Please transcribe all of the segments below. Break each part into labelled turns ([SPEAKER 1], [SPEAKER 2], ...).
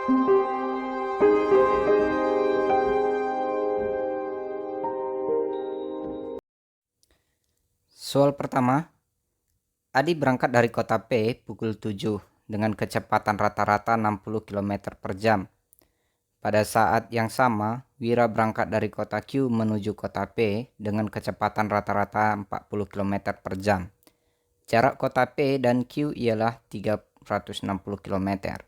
[SPEAKER 1] Soal pertama, Adi berangkat dari kota P pukul 7 dengan kecepatan rata-rata 60 km per jam. Pada saat yang sama, Wira berangkat dari kota Q menuju kota P dengan kecepatan rata-rata 40 km per jam. Jarak kota P dan Q ialah 360 km.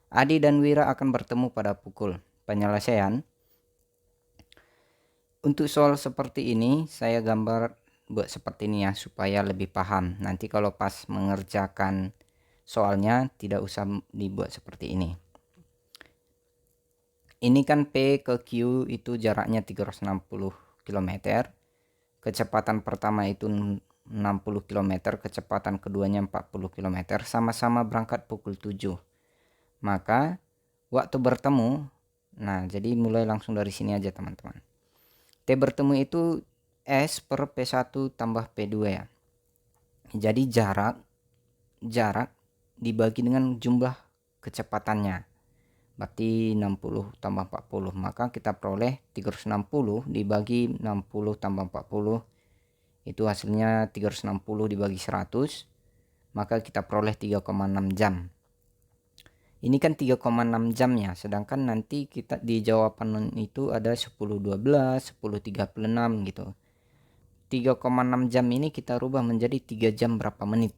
[SPEAKER 1] Adi dan Wira akan bertemu pada pukul. Penyelesaian. Untuk soal seperti ini, saya gambar buat seperti ini ya, supaya lebih paham. Nanti kalau pas mengerjakan soalnya, tidak usah dibuat seperti ini. Ini kan P ke Q itu jaraknya 360 km. Kecepatan pertama itu 60 km, kecepatan keduanya 40 km, sama-sama berangkat pukul 7. Maka waktu bertemu, nah jadi mulai langsung dari sini aja teman-teman. T bertemu itu S per P1 tambah P2 ya. Jadi jarak dibagi dengan jumlah kecepatannya. Berarti 60 tambah 40. Maka kita peroleh 360 dibagi 60 tambah 40. Itu hasilnya 360 dibagi 100. Maka kita peroleh 3,6 jam. Ini kan 3,6 jam ya. Sedangkan nanti kita di jawaban itu ada 10.12, 10.36 gitu. 3,6 jam ini kita rubah menjadi 3 jam berapa menit.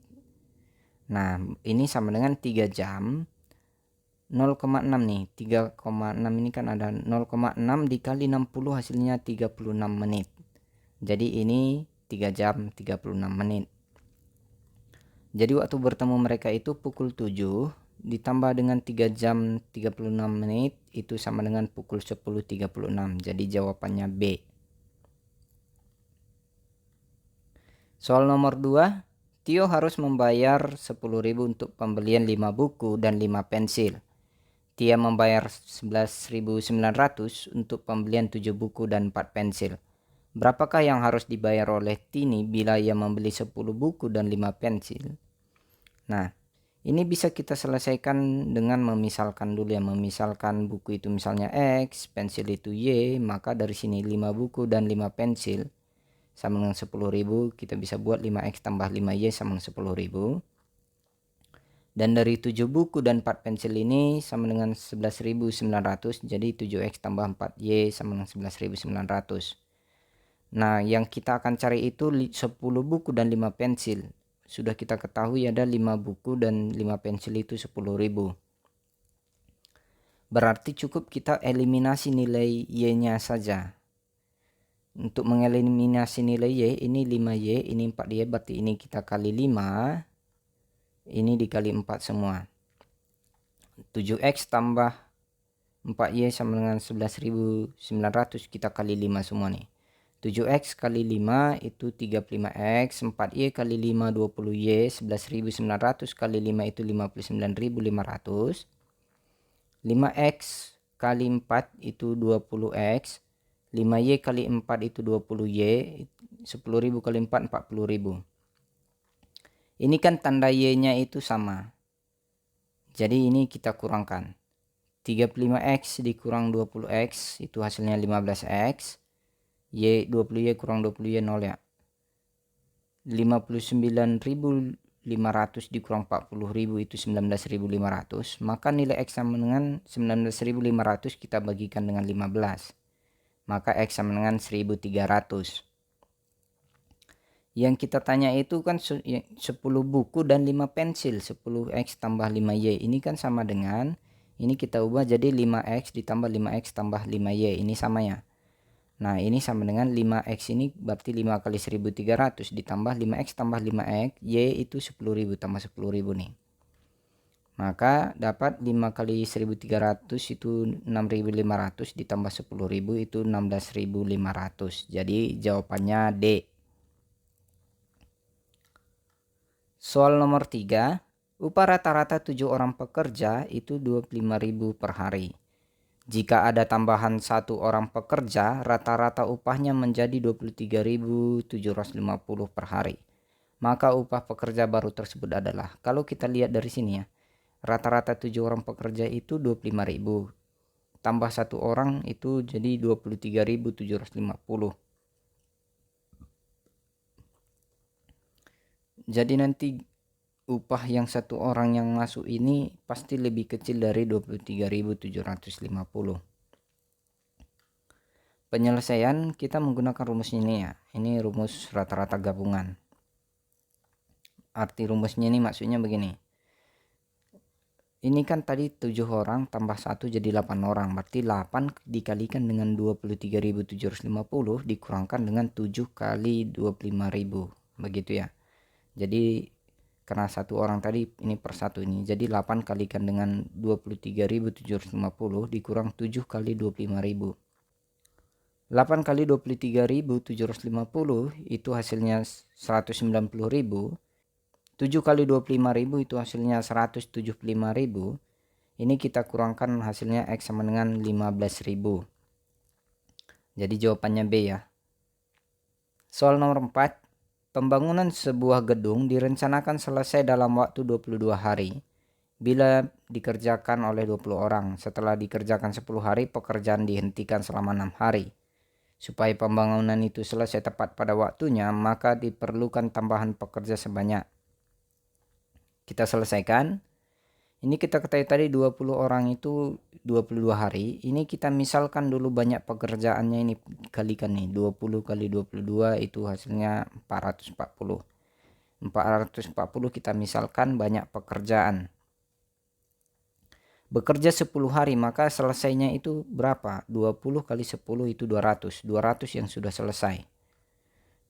[SPEAKER 1] Nah, ini sama dengan 3 jam 0,6 nih. 3,6 ini kan ada 0,6 dikali 60 hasilnya 36 menit. Jadi ini 3 jam 36 menit. Jadi waktu bertemu mereka itu pukul 7 ditambah dengan 3 jam 36 menit itu sama dengan pukul 10.36. Jadi jawabannya B. Soal nomor 2, Tio harus membayar 10.000 untuk pembelian 5 buku dan 5 pensil. Dia membayar 11.900 untuk pembelian 7 buku dan 4 pensil. Berapakah yang harus dibayar oleh Tini bila ia membeli 10 buku dan 5 pensil? Nah, ini bisa kita selesaikan dengan memisalkan dulu ya. Memisalkan buku itu misalnya X, pensil itu Y, maka dari sini 5 buku dan 5 pensil sama dengan 10.000, kita bisa buat 5X tambah 5Y sama dengan 10.000. Dan dari 7 buku dan 4 pensil ini sama dengan 11.900, jadi 7X tambah 4Y sama dengan 11.900. Nah, yang kita akan cari itu 10 buku dan 5 pensil. Sudah kita ketahui ada 5 buku dan 5 pensil itu 10.000. Berarti cukup kita eliminasi nilai Y-nya saja. Untuk mengeliminasi nilai Y, ini 5Y, ini 4Y, berarti ini kita kali 5. Ini dikali 4 semua. 7X tambah 4Y sama dengan 11.900, kita kali 5 semua nih. 7X kali 5 itu 35X, 4Y kali 5 20Y, 11.900 kali 5 itu 59.500. 5X kali 4 itu 20X, 5Y kali 4 itu 20Y, 10.000 kali 4 40.000. Ini kan tanda Y-nya itu sama. Jadi ini kita kurangkan. 35X dikurang 20X itu hasilnya 15X. Y 20Y kurang 20Y 0 ya. 59.500 dikurang 40.000 itu 19.500. Maka nilai X sama dengan 19.500 kita bagikan dengan 15. Maka X sama dengan 1.300. Yang kita tanya itu kan 10 buku dan 5 pensil. 10X tambah 5Y. Ini kan sama dengan, ini kita ubah jadi 5X ditambah 5X tambah 5Y. Ini sama ya. Nah, ini sama dengan 5X ini berarti 5 kali 1.300 ditambah 5X tambah 5X. Y itu 10.000 tambah 10.000 nih. Maka dapat 5 kali 1.300 itu 6.500 ditambah 10.000 itu 16.500. Jadi jawabannya D. Soal nomor 3, upah rata-rata 7 orang pekerja itu 25.000 per hari. Jika ada tambahan 1 orang pekerja, rata-rata upahnya menjadi 23.750 per hari. Maka upah pekerja baru tersebut adalah, kalau kita lihat dari sini ya, rata-rata 7 orang pekerja itu 25.000, tambah 1 orang itu jadi 23.750. Jadi nanti upah yang 1 orang yang masuk ini pasti lebih kecil dari 23.750. Penyelesaian kita menggunakan rumus ini ya. Ini rumus rata-rata gabungan. Arti rumusnya ini maksudnya begini. Ini kan tadi 7 orang tambah 1 jadi 8 orang. Berarti 8 dikalikan dengan 23.750 dikurangkan dengan 7 kali 25.000. Begitu ya. Jadi karena 1 orang tadi ini per 1 ini. Jadi 8 kalikan dengan 23.750 dikurang 7 kali 25.000. 8 kali 23.750 itu hasilnya 190.000. 7 kali 25.000 itu hasilnya 175.000. Ini kita kurangkan hasilnya X sama dengan 15.000. Jadi jawabannya B ya. Soal nomor 4. Pembangunan sebuah gedung direncanakan selesai dalam waktu 22 hari bila dikerjakan oleh 20 orang. Setelah dikerjakan 10 hari, pekerjaan dihentikan selama 6 hari. Supaya pembangunan itu selesai tepat pada waktunya, maka diperlukan tambahan pekerja sebanyak. Kita selesaikan. Ini kita ketahui tadi 20 orang itu 22 hari. Ini kita misalkan dulu banyak pekerjaannya, ini kalikan nih. 20 kali 22 itu hasilnya 440. 440 kita misalkan banyak pekerjaan. Bekerja 10 hari, maka selesainya itu berapa? 20 kali 10 itu 200. 200 yang sudah selesai.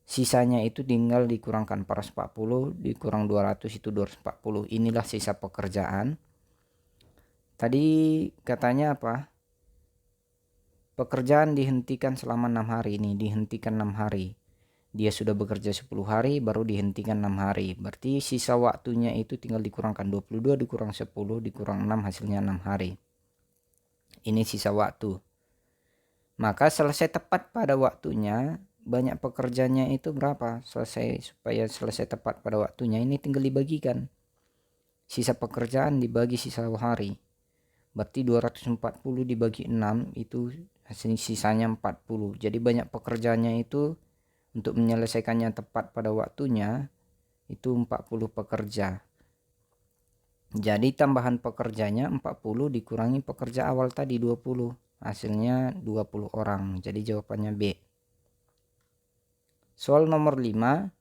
[SPEAKER 1] Sisanya itu tinggal dikurangkan 440 dikurang 200 itu 240. Inilah sisa pekerjaan. Tadi katanya apa? Pekerjaan dihentikan selama 6 hari ini, dihentikan 6 hari. Dia sudah bekerja 10 hari baru dihentikan 6 hari. Berarti sisa waktunya itu tinggal dikurangkan 22 dikurang 10 dikurang 6 hasilnya 6 hari. Ini sisa waktu. Maka selesai tepat pada waktunya, banyak pekerjanya itu berapa? Supaya selesai tepat pada waktunya ini tinggal dibagikan. Sisa pekerjaan dibagi sisa hari. Berarti 240 dibagi 6 itu hasil sisanya 40. Jadi banyak pekerjaannya itu untuk menyelesaikannya tepat pada waktunya itu 40 pekerja. Jadi tambahan pekerjanya 40 dikurangi pekerja awal tadi 20. Hasilnya 20 orang. Jadi jawabannya B. Soal nomor 5.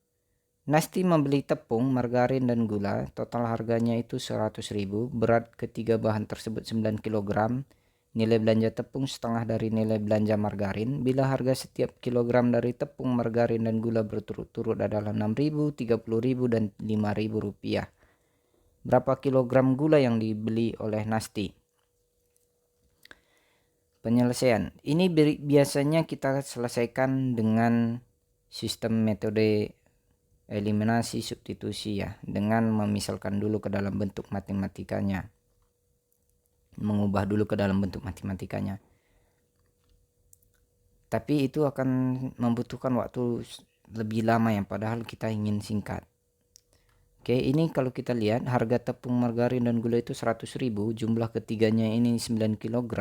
[SPEAKER 1] Nasti membeli tepung, margarin, dan gula. Total harganya itu 100.000. Berat ketiga bahan tersebut 9 kg. Nilai belanja tepung setengah dari nilai belanja margarin. Bila harga setiap kilogram dari tepung, margarin, dan gula berturut-turut adalah 6.000, 30.000, dan 5.000 rupiah. Berapa kilogram gula yang dibeli oleh Nasti? Penyelesaian. Ini biasanya kita selesaikan dengan sistem metode eliminasi substitusi ya, dengan memisalkan dulu ke dalam bentuk matematikanya, mengubah dulu ke dalam bentuk matematikanya. Tapi itu akan membutuhkan waktu lebih lama ya, padahal kita ingin singkat. Oke, ini kalau kita lihat harga tepung, margarin, dan gula itu 100.000, jumlah ketiganya ini 9 kg.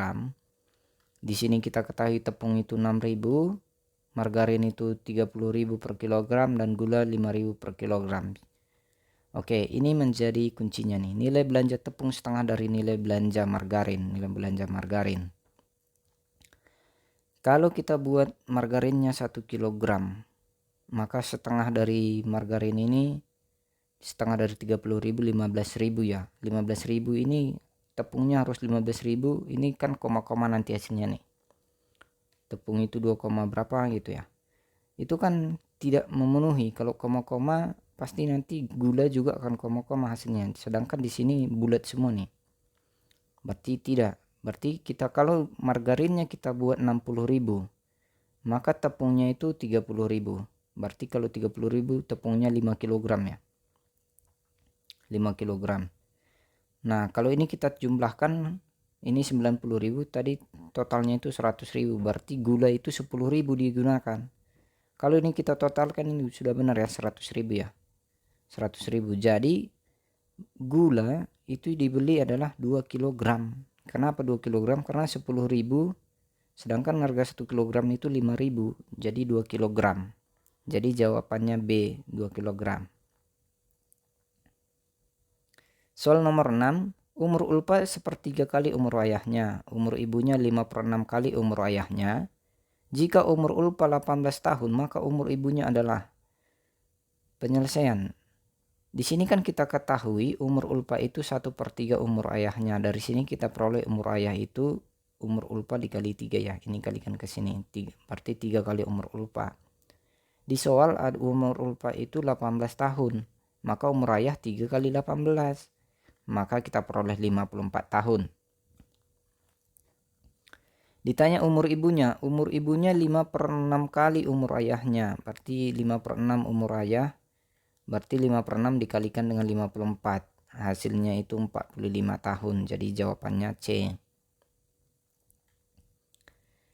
[SPEAKER 1] Di sini kita ketahui tepung itu 6.000, margarin itu 30.000 per kilogram, dan gula 5.000 per kilogram. Oke, ini menjadi kuncinya nih. Nilai belanja tepung setengah dari nilai belanja margarin. Nilai belanja margarin. Kalau kita buat margarinnya 1 kilogram, maka setengah dari margarin ini, setengah dari 30.000, 15.000 ya. 15.000 ini tepungnya harus 15.000. Ini kan koma-koma nanti hasilnya nih. Tepung itu 2, berapa gitu ya. Itu kan tidak memenuhi. Kalau koma-koma pasti nanti gula juga akan koma-koma hasilnya. Sedangkan di sini bulat semua nih. Berarti tidak. Berarti kita kalau margarinnya kita buat 60.000, maka tepungnya itu 30.000. Berarti kalau 30.000 tepungnya 5 kg ya. 5 kg. Nah, kalau ini kita jumlahkan, ini 90.000, tadi totalnya itu 100.000. Berarti gula itu 10.000 digunakan. Kalau ini kita totalkan, ini sudah benar ya, 100.000 ya. 100.000. Jadi gula itu dibeli adalah 2 kg. Kenapa 2 kg? Karena 10.000, sedangkan harga 1 kg itu 5.000, jadi 2 kg. Jadi jawabannya B, 2 kg. Soal nomor 6, umur ulpa sepertiga kali umur ayahnya, umur ibunya 5/6 kali umur ayahnya. Jika umur ulpa 18 tahun, maka umur ibunya adalah. Penyelesaian. Di sini kan kita ketahui umur ulpa itu 1/3 umur ayahnya. Dari sini kita peroleh umur ayah itu umur ulpa dikali 3 ya. Ini kalikan ke sini, berarti 3 kali umur ulpa. Di soal ada umur ulpa itu 18 tahun, maka umur ayah 3 kali 18. Maka kita peroleh 54 tahun. Ditanya umur ibunya 5/6 kali umur ayahnya, berarti 5/6 umur ayah, berarti 5/6 dikalikan dengan 54, hasilnya itu 45 tahun, jadi jawabannya C.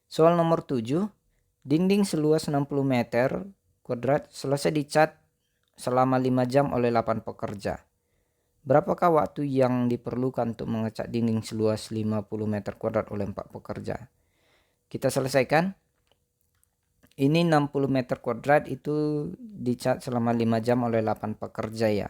[SPEAKER 1] Soal nomor 7, dinding seluas 60 meter kuadrat selesai dicat selama 5 jam oleh 8 pekerja. Berapakah waktu yang diperlukan untuk mengecat dinding seluas 50 meter kuadrat oleh 4 pekerja? Kita selesaikan. Ini 60 meter kuadrat itu dicat selama 5 jam oleh 8 pekerja ya.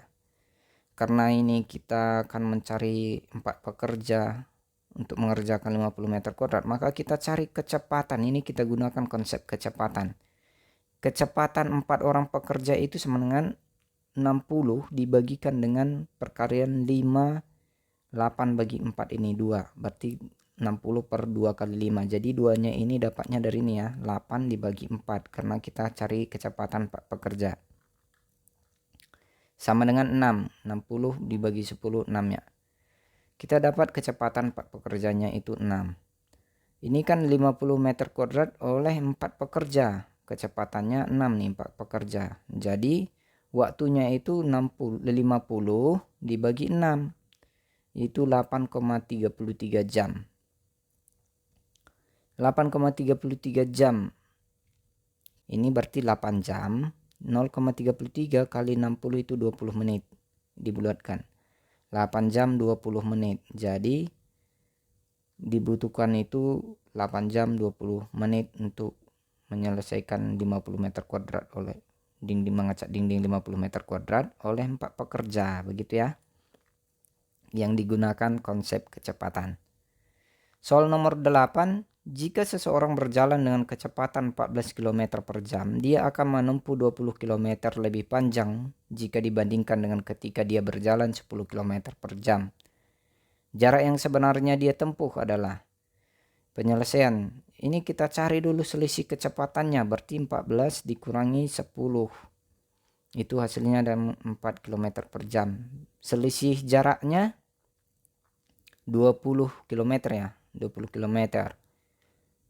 [SPEAKER 1] Karena ini kita akan mencari 4 pekerja untuk mengerjakan 50 meter kuadrat, maka kita cari kecepatan. Ini kita gunakan konsep kecepatan. Kecepatan 4 orang pekerja itu sama dengan 60 dibagikan dengan perkalian 5, 8 bagi 4 ini 2, berarti 60 per 2 kali 5. Jadi 2-nya ini dapatnya dari ini ya, 8 dibagi 4, karena kita cari kecepatan 4 pekerja. Sama dengan 6, 60 dibagi 10, 6 ya. Kita dapat kecepatan 4 pekerjanya itu 6. Ini kan 50 meter kuadrat oleh 4 pekerja. Kecepatannya 6 nih 4 pekerja. Jadi waktunya itu 50 dibagi 6. Itu 8,33 jam. 8,33 jam. Ini berarti 8 jam. 0,33 kali 60 itu 20 menit. Dibulatkan. 8 jam 20 menit. Jadi dibutuhkan itu 8 jam 20 menit untuk menyelesaikan 50 meter kuadrat oleh mengecat dinding 50 meter kuadrat oleh 4 pekerja, begitu ya. Yang digunakan konsep kecepatan. Soal nomor 8, jika seseorang berjalan dengan kecepatan 14 km per jam, dia akan menempuh 20 km lebih panjang jika dibandingkan dengan ketika dia berjalan 10 km per jam. Jarak yang sebenarnya dia tempuh adalah. Penyelesaian. Ini kita cari dulu selisih kecepatannya, berarti 14 dikurangi 10. Itu hasilnya ada 4 km per jam. Selisih jaraknya 20 km ya, 20 km.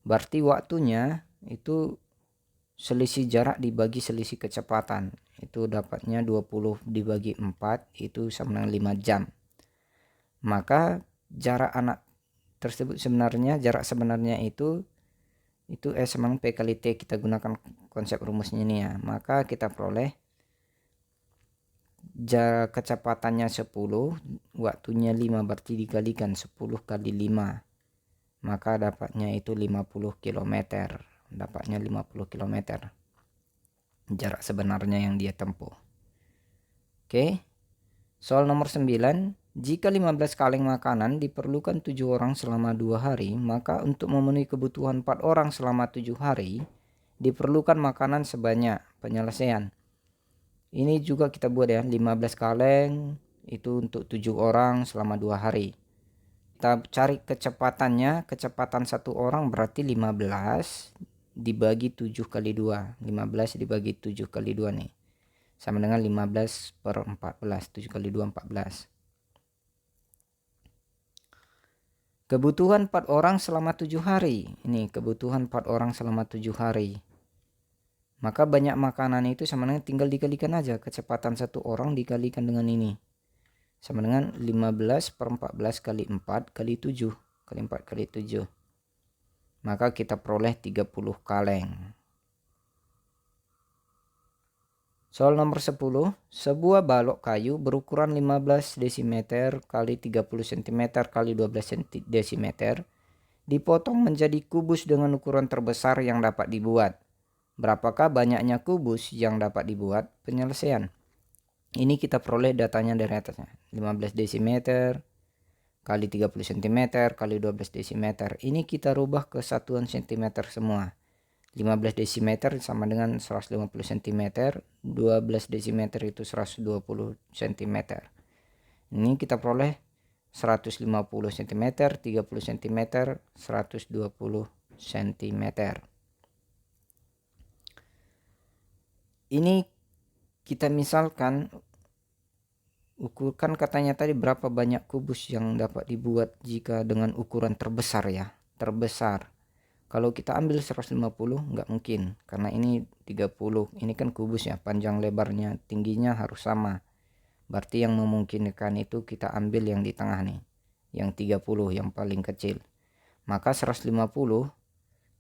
[SPEAKER 1] Berarti waktunya itu selisih jarak dibagi selisih kecepatan. Itu dapatnya 20 dibagi 4, itu sama dengan 5 jam. Maka jarak anak tersebut sebenarnya, jarak sebenarnya itu S sama dengan P kali T. Kita gunakan konsep rumusnya ini ya. Maka kita peroleh jarak kecepatannya 10, waktunya 5, berarti dikalikan 10 kali 5. Maka dapatnya itu 50 km. Dapatnya 50 km. Jarak sebenarnya yang dia tempuh. Oke. Soal nomor 9. Jika 15 kaleng makanan diperlukan 7 orang selama 2 hari, maka untuk memenuhi kebutuhan 4 orang selama 7 hari, diperlukan makanan sebanyak. Penyelesaian. Ini juga kita buat ya, 15 kaleng itu untuk 7 orang selama 2 hari. Kita cari kecepatannya, kecepatan 1 orang berarti 15 dibagi 7 kali 2. 15 dibagi 7 kali 2 nih. Sama dengan 15 per 14. 7 kali 2, 14. Kebutuhan 4 orang selama 7 hari. Ini kebutuhan 4 orang selama 7 hari. Maka banyak makanan itu sama dengan tinggal dikalikan aja. Kecepatan 1 orang dikalikan dengan ini. Sama dengan 15 per 14 kali 4 kali 7. Kali 4 kali 7. Maka kita peroleh 30 kaleng. Soal nomor 10, sebuah balok kayu berukuran 15 dm kali 30 cm kali 12 dm dipotong menjadi kubus dengan ukuran terbesar yang dapat dibuat. Berapakah banyaknya kubus yang dapat dibuat? Penyelesaian. Ini kita peroleh datanya dari atasnya. 15 dm kali 30 cm kali 12 dm. Ini kita rubah ke satuan cm semua. 15 dm sama dengan 150 cm, 12 dm itu 120 cm. Ini kita peroleh 150 cm, 30 cm, 120 cm. Ini kita misalkan ukurkan katanya tadi berapa banyak kubus yang dapat dibuat jika dengan ukuran terbesar ya, terbesar. Kalau kita ambil 150 nggak mungkin karena ini 30, ini kan kubus ya, panjang lebarnya tingginya harus sama. Berarti yang memungkinkan itu kita ambil yang di tengah nih, yang 30 yang paling kecil. Maka 150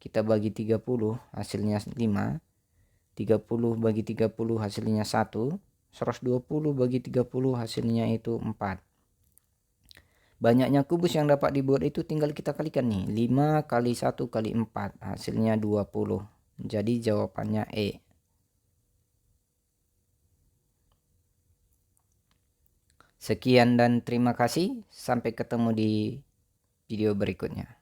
[SPEAKER 1] kita bagi 30 hasilnya 5, 30 bagi 30 hasilnya 1, 120 bagi 30 hasilnya itu 4. Banyaknya kubus yang dapat dibuat itu tinggal kita kalikan nih. 5 kali 1 kali 4 hasilnya 20. Jadi jawabannya E. Sekian dan terima kasih. Sampai ketemu di video berikutnya.